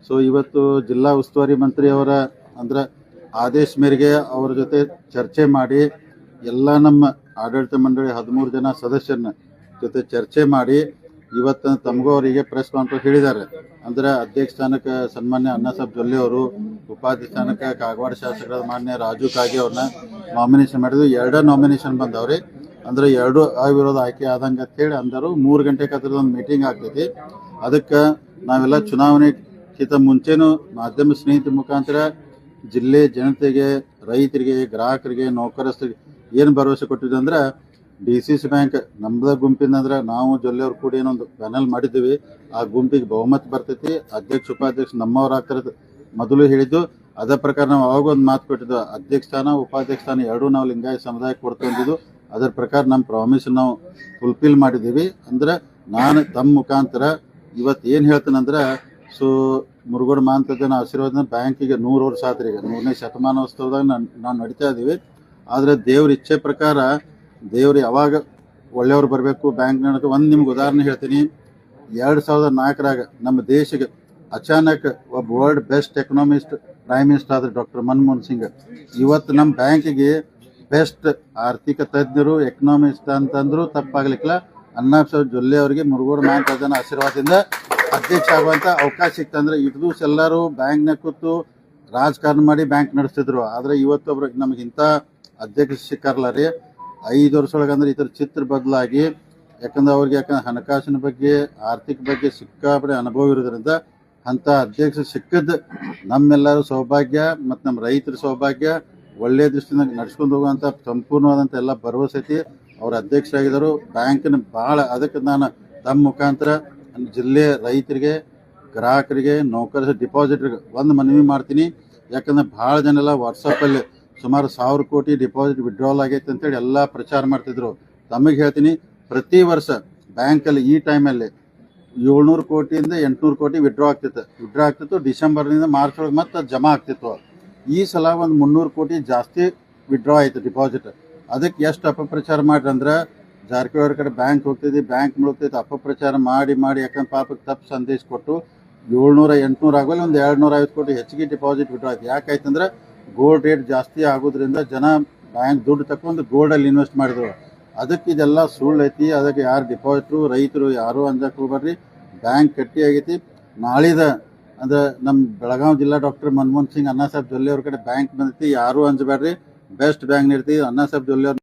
So ಇವತ್ತು ಜಿಲ್ಲಾ ಉಸ್ತುವಾರಿ ಮಂತ್ರಿ ಅವರ ಅಂದ್ರೆ ಆದೇಶ ಮೇರೆಗೆ ಅವರ ಜೊತೆ ಚರ್ಚೆ ಮಾಡಿ ಎಲ್ಲ ನಮ್ಮ ಆಡಳಿತ ಮಂಡಳಿ 13 ಜನ ಸದಸ್ಯರನ್ನ ಜೊತೆ ಚರ್ಚೆ ಮಾಡಿ ಇವತ್ತು ತಮಗೂ ಅವರಿಗೆ ಪ್ರೆಸ್ ಕಾನ್ಫರೆನ್ಸ್ ಹೇಳಿದ್ದಾರೆ. ಅಂದ್ರೆ ಅಧ್ಯಕ್ಷ ಸ್ಥಾನಕ್ಕೆ ಸನ್ಮಾನ್ಯ ಅಣ್ಣಾಸಾಹೇಬ್ ಜೊಲ್ಲೆ ಅವರು, ಉಪಾಧ್ಯಕ್ಷ ಸ್ಥಾನಕ್ಕೆ ಕಾಗವಾಡ ಶಾಸಕರಾದ ಮಾನ್ಯ ರಾಜು ಕಾಗೆ ಅವ್ರನ್ನ ನಾಮಿನೇಷನ್ ಮಾಡಿದ್ರು. 2 ನಾಮಿನೇಷನ್ ಬಂದವ್ರಿ. ಅಂದ್ರೆ 2 ಅವಿರೋಧ ಆಯ್ಕೆ ಆದಂಗೆ ಅಂತೇಳಿ ಅಂದರು. 3 ಗಂಟೆಗೆ ಅದರದೊಂದು ಮೀಟಿಂಗ್ ಆಗ್ತೈತಿ. ಅದಕ್ಕೆ ನಾವೆಲ್ಲ ಚುನಾವಣೆಗಿಂತ ಮುಂಚೆನೂ ಮಾಧ್ಯಮ ಸ್ನೇಹಿತರ ಮುಖಾಂತರ ಜಿಲ್ಲೆ ಜನತೆಗೆ, ರೈತರಿಗೆ, ಗ್ರಾಹಕರಿಗೆ, ನೌಕರಸ್ಥರಿಗೆ ಏನು ಭರವಸೆ ಕೊಟ್ಟಿದ್ವಿ ಅಂದ್ರೆ DCC ಬ್ಯಾಂಕ್ ನಮ್ದ ಗುಂಪಿನ ಅಂದ್ರೆ ನಾವು ಜೊಲ್ಲೆಯವ್ರು ಕೂಡ ಏನೊಂದು ಪ್ಯಾನಲ್ ಮಾಡಿದ್ದೀವಿ. ಆ ಗುಂಪಿಗೆ ಬಹುಮತ ಬರ್ತೈತಿ. ಅಧ್ಯಕ್ಷ ಉಪಾಧ್ಯಕ್ಷ ನಮ್ಮವ್ರು ಆಗ್ತಿರೋದು ಮೊದಲು ಹೇಳಿದ್ದು. ಅದೇ ಪ್ರಕಾರ ನಾವು ಅವಾಗ ಒಂದು ಮಾತು ಕೊಟ್ಟಿದ್ದು, ಅಧ್ಯಕ್ಷ ಸ್ಥಾನ ಉಪಾಧ್ಯಕ್ಷ ಸ್ಥಾನ ಎರಡೂ ನಾವು ಲಿಂಗಾಯತ ಸಮುದಾಯಕ್ಕೆ ಕೊಡ್ತಂದಿದ್ದು. ಅದರ ಪ್ರಕಾರ ನಮ್ಮ ಪ್ರಾಮಿಸ್ ನಾವು ಫುಲ್ಫಿಲ್ ಮಾಡಿದ್ದೀವಿ. ಅಂದ್ರೆ ನಾನು ತಮ್ಮ ಮುಖಾಂತರ ಇವತ್ತು ಏನು ಹೇಳ್ತೇನೆಂದ್ರೆ, ಸೊ ಮುರುಗೋಡು ಮಾಂತಜನ ಆಶೀರ್ವಾದ ಬ್ಯಾಂಕಿಗೆ 100 ವರ್ಷ ಆತ್ರಿ. ಈಗ 100ನೇ ಶತಮಾನೋತ್ಸವದಾಗ ನಾವು ನಡೀತಾ ಇದ್ದೀವಿ. ಆದರೆ ದೇವ್ರ ಇಚ್ಛೆ ಪ್ರಕಾರ ದೇವ್ರು ಯಾವಾಗ ಒಳ್ಳೆಯವ್ರು ಬರಬೇಕು ಬ್ಯಾಂಕ್ನ ಒಂದು ನಿಮ್ಗೆ ಉದಾಹರಣೆ ಹೇಳ್ತೀನಿ. 2004ರಾಗ ನಮ್ಮ ದೇಶಕ್ಕೆ ಅಚಾನಕ್ ಒಬ್ಬ world best economist prime minister ಆದ್ರೆ ಡಾಕ್ಟರ್ ಮನಮೋಹನ್ ಸಿಂಗ್. ಇವತ್ತು ನಮ್ಮ ಬ್ಯಾಂಕಿಗೆ ಬೆಸ್ಟ್ ಆರ್ಥಿಕ ತಜ್ಞರು ಎಕನಾಮಿಸ್ಟ್ ಅಂತಂದ್ರು ತಪ್ಪಾಗ್ಲಿಕ್ಕಿಲ್ಲ. ಅಣ್ಣಾಸಾಹೇಬ್ ಜೊಲ್ಲೆ ಅವರಿಗೆ ಮುರುಗೋಡು ಮಾಂತಜನ ಆಶೀರ್ವಾದದಿಂದ ಅಧ್ಯಕ್ಷ ಆಗುವಂಥ ಅವಕಾಶ ಸಿಕ್ತಂದ್ರೆ ಇಟ್ಟು ದಿವಸ ಎಲ್ಲರೂ ಬ್ಯಾಂಕ್ನಾಗ ಕೂತು ರಾಜಕಾರಣ ಮಾಡಿ ಬ್ಯಾಂಕ್ ನಡೆಸ್ತಿದ್ರು. ಆದರೆ ಇವತ್ತೊಬ್ರು ನಮ್ಗೆ ಇಂಥ ಅಧ್ಯಕ್ಷ ಸಿಕ್ಕಾರಲ್ಲ ರೀ. 5 ವರ್ಷೊಳಗೆ ಅಂದ್ರೆ ಈ ಥರ ಚಿತ್ರ ಬದಲಾಗಿ, ಯಾಕಂದ್ರೆ ಅವ್ರಿಗೆ ಹಣಕಾಸಿನ ಬಗ್ಗೆ ಆರ್ಥಿಕ ಬಗ್ಗೆ ಸಿಕ್ಕಾಪಡೆ ಅನುಭವ ಇರೋದ್ರಿಂದ ಅಂಥ ಅಧ್ಯಕ್ಷ ಸಿಕ್ಕದ್ದು ನಮ್ಮೆಲ್ಲರೂ ಸೌಭಾಗ್ಯ ಮತ್ತು ನಮ್ಮ ರೈತರ ಸೌಭಾಗ್ಯ. ಒಳ್ಳೆಯ ದೃಷ್ಟಿಯಿಂದ ನಡ್ಸ್ಕೊಂಡು ಹೋಗುವಂಥ ಸಂಪೂರ್ಣವಾದಂಥ ಎಲ್ಲ ಭರವಸೆ ಐತಿ. ಅವ್ರ ಅಧ್ಯಕ್ಷರಾಗಿದ್ದರು ಬ್ಯಾಂಕಿನ ಭಾಳ. ಅದಕ್ಕೆ ನಾನು ತಮ್ಮ ಮುಖಾಂತರ ಜಿಲ್ಲೆ ರೈತರಿಗೆ, ಗ್ರಾಹಕರಿಗೆ, ನೌಕರ ಡಿಪಾಸಿಟ್ರಿಗೆ ಒಂದು ಮನವಿ ಮಾಡ್ತೀನಿ. ಯಾಕಂದ್ರೆ ಭಾಳ ಜನ ಎಲ್ಲ ವಾಟ್ಸಪ್ಪಲ್ಲಿ ಸುಮಾರು 1000 ಕೋಟಿ ಡಿಪಾಸಿಟ್ ವಿಡ್ರಾವಲ್ ಆಗೈತೆ ಅಂತೇಳಿ ಎಲ್ಲ ಪ್ರಚಾರ ಮಾಡ್ತಿದ್ರು. ತಮಗೆ ಹೇಳ್ತೀನಿ, ಪ್ರತಿ ವರ್ಷ ಬ್ಯಾಂಕಲ್ಲಿ ಈ ಟೈಮಲ್ಲಿ 700 ಕೋಟಿಯಿಂದ 800 ಕೋಟಿ ವಿಡ್ರಾ ಆಗ್ತಿತ್ತು. ಡಿಸೆಂಬರ್ನಿಂದ ಮಾರ್ಚ್ ಒಳಗೆ ಮತ್ತೆ ಜಮಾ ಆಗ್ತಿತ್ತು. ಈ ಸಲ ಒಂದು 300 ಕೋಟಿ ಜಾಸ್ತಿ ವಿಡ್ರಾ ಆಯಿತು ಡಿಪಾಸಿಟ್. ಅದಕ್ಕೆ ಎಷ್ಟು ಅಪಪ್ರಚಾರ ಮಾಡ್ರಿ ಅಂದ್ರೆ, ಜಾರಕಿಹೊಳಿ ಅವ್ರ ಕಡೆ ಬ್ಯಾಂಕ್ ಹೋಗ್ತಿದ್ವಿ, ಬ್ಯಾಂಕ್ ಮುಳುಗ್ತೈತೆ ಅಪಪ್ರಚಾರ ಮಾಡಿ ಯಾಕಂದ್ರೆ ಪಾಪಕ್ಕೆ ತಪ್ಪು ಸಂದೇಶ ಕೊಟ್ಟು 700-800 ಆಗೋಲ್ಲ, ಒಂದು 250 ಕೋಟಿ ಹೆಚ್ಚಿಗೆ ಡಿಪಾಸಿಟ್ ವಿಡ್ರಾ ಆಯ್ತು. ಯಾಕಾಯ್ತಂದ್ರೆ ಗೋಲ್ಡ್ ರೇಟ್ ಜಾಸ್ತಿ ಆಗೋದ್ರಿಂದ ಜನ ಬ್ಯಾಂಕ್ ದುಡ್ಡು ತಗೊಂಡು ಗೋಲ್ಡಲ್ಲಿ ಇನ್ವೆಸ್ಟ್ ಮಾಡಿದ್ರು. ಅದಕ್ಕೆ ಇದೆಲ್ಲ ಸುಳ್ಳು ಐತಿ. ಅದಕ್ಕೆ ಯಾರು ಡಿಪಾಸಿಟ್ರು, ರೈತರು ಯಾರೂ ಅಂಜಕ್ಕೆ ಹೋಗ್ಬೇಡ್ರಿ. ಬ್ಯಾಂಕ್ ಗಟ್ಟಿ ಆಗೈತಿ. ನಾಳಿದ ಅಂದ್ರೆ ನಮ್ಮ ಬೆಳಗಾವಿ ಜಿಲ್ಲಾ ಡಾಕ್ಟರ್ ಮನಮೋಹನ್ ಸಿಂಗ್ ಅಣ್ಣಾಸಾಹೇಬ್ ಜೊಲ್ಲೆ ಅವ್ರ ಕಡೆ ಬ್ಯಾಂಕ್ ಬಂದೈತಿ. ಯಾರೂ ಅಂಜಬೇಡ್ರಿ. ಬೆಸ್ಟ್ ಬ್ಯಾಂಕ್ ನೀಡ್ತೀವಿ. ಅಣ್ಣಾಸಾಹೇಬ್ ಜೊಲ್ಲೆ ಅವ್ರ